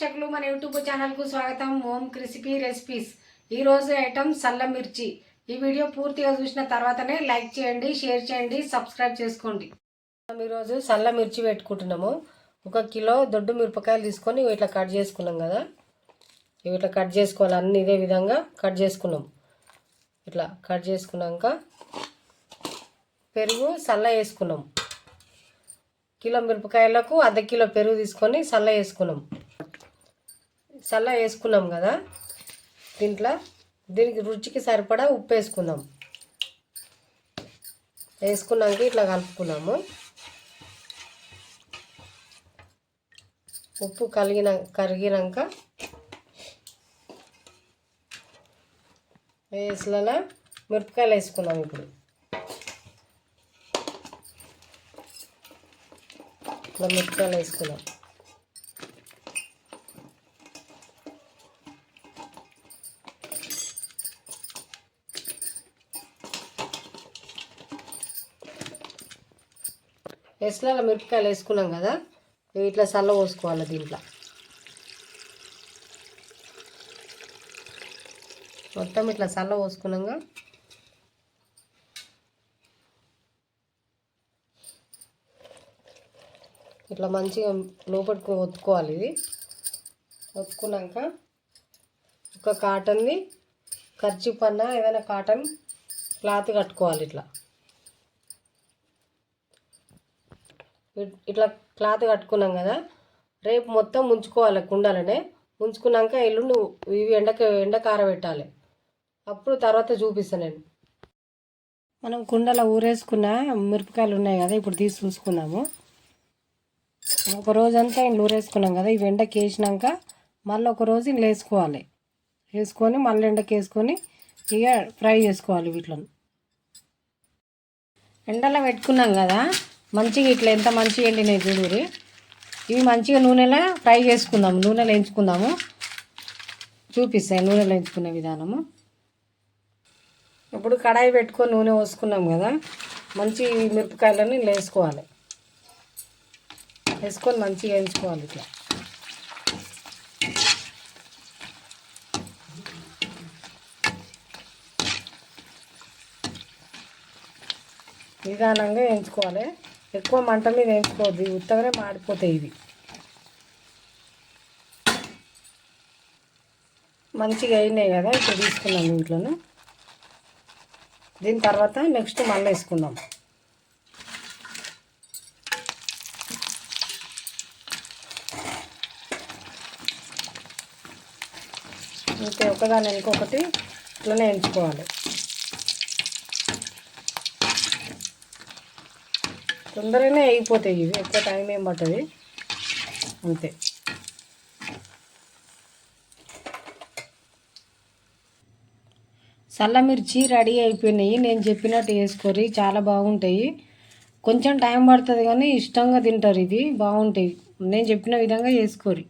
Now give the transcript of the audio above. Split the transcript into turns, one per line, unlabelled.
ప్రేక్షకులు మన యూట్యూబ్ ఛానల్కు స్వాగతం. ఓం క్రిస్పీ రెసిపీస్. ఈరోజు ఐటమ్ సల్ల మిర్చి. ఈ వీడియో పూర్తిగా చూసిన తర్వాతనే లైక్ చేయండి, షేర్ చేయండి, సబ్స్క్రైబ్ చేసుకోండి. ఈరోజు సల్ల మిర్చి పెట్టుకుంటున్నాము. 1 కిలో దొడ్డు మిరపకాయలు తీసుకొని ఇట్లా కట్ చేసుకున్నాం కదా. ఇట్లా కట్ చేసుకోవాలి, అన్ని ఇదే విధంగా కట్ చేసుకున్నాం. ఇట్లా కట్ చేసుకున్నాక పెరుగు సల్ల వేసుకున్నాం. కిలో మిరపకాయలకు 1/2 కిలో పెరుగు తీసుకొని సల్ల వేసుకున్నాం. సల్ల వేసుకున్నాం కదా, దీనికి రుచికి సరిపడా ఉప్పు వేసుకుందాం. వేసుకున్నాక ఇట్లా కలుపుకున్నాము. ఉప్పు కరిగినాక వేసులలో మిరపకాయలు వేసుకున్నాం. ఇప్పుడు ఇట్లా మిరపకాయలు వేసుకున్నాం. వేసులలో మిరపకాయలు వేసుకున్నాం కదా, ఇట్లా చల్ల పోసుకోవాలి. దీంట్లో మొత్తం ఇట్లా చల్ల పోసుకున్నాక ఇట్లా మంచిగా లోపలికి ఒత్తుకోవాలి. ఇది ఒత్తుకున్నాక ఒక కాటన్ది కర్చీఫ్ అన్న ఏదైనా కాటన్ క్లాత్ కట్టుకోవాలి. ఇట్లా క్లాత్ కట్టుకున్నాం కదా, రేపు మొత్తం ఉంచుకోవాలి కుండలనే. ఉంచుకున్నాక ఎల్లుండి ఇవి ఎండకు ఆరబెట్టాలి. అప్పుడు తర్వాత చూపిస్తాను నేను. మనం కుండలో ఊరేసుకున్న మిరపకాయలు ఉన్నాయి కదా, ఇప్పుడు తీసి చూసుకున్నాము. ఒక రోజంతా ఇంట్లో ఊరేసుకున్నాం కదా, ఇవి ఎండకి వేసినాక మళ్ళీ ఒక రోజు ఇంట్లో వేసుకోవాలి. వేసుకొని మళ్ళీ ఎండకి వేసుకొని ఇక ఫ్రై చేసుకోవాలి. వీటిలో ఎండలో పెట్టుకున్నాం కదా, మంచిగా ఇట్లా ఎంత మంచిగా ఎండినాయి చూడురి. ఇవి మంచిగా నూనెలో ఫ్రై చేసుకుందాము, నూనెలో వేయించుకుందాము. చూపిస్తాను నూనెలో వేయించుకునే విధానము. ఇప్పుడు కడాయి పెట్టుకొని నూనె పోసుకున్నాం కదా, మంచి మిరపకాయలని వేసుకోవాలి. వేసుకొని మంచిగా వేయించుకోవాలి. ఇట్లా నిదానంగా వేయించుకోవాలి. ఎక్కువ మంట మీద వేయించుకోవద్దు, ఉత్తగానే మాడిపోతాయి. ఇవి మంచిగా అయినాయి కదా, ఇప్పుడు తీసుకున్నాం ఇంట్లోనే. దీని తర్వాత నెక్స్ట్ మళ్ళీ వేసుకుందాం. ఇంకే ఒకదాని ఇంకొకటి ఇట్లనే వేయించుకోవాలి. తొందరగానే అయిపోతాయి ఇవి, ఎక్కువ టైం ఏం పట్టదు. అంతే. సల్ల మిర్చి రెడీ అయిపోయినాయి. నేను చెప్పినట్టు వేసుకోరి, చాలా బాగుంటాయి. కొంచెం టైం పడుతుంది కానీ ఇష్టంగా తింటారు. ఇది బాగుంటాయి. నేను చెప్పిన విధంగా వేసుకోరి.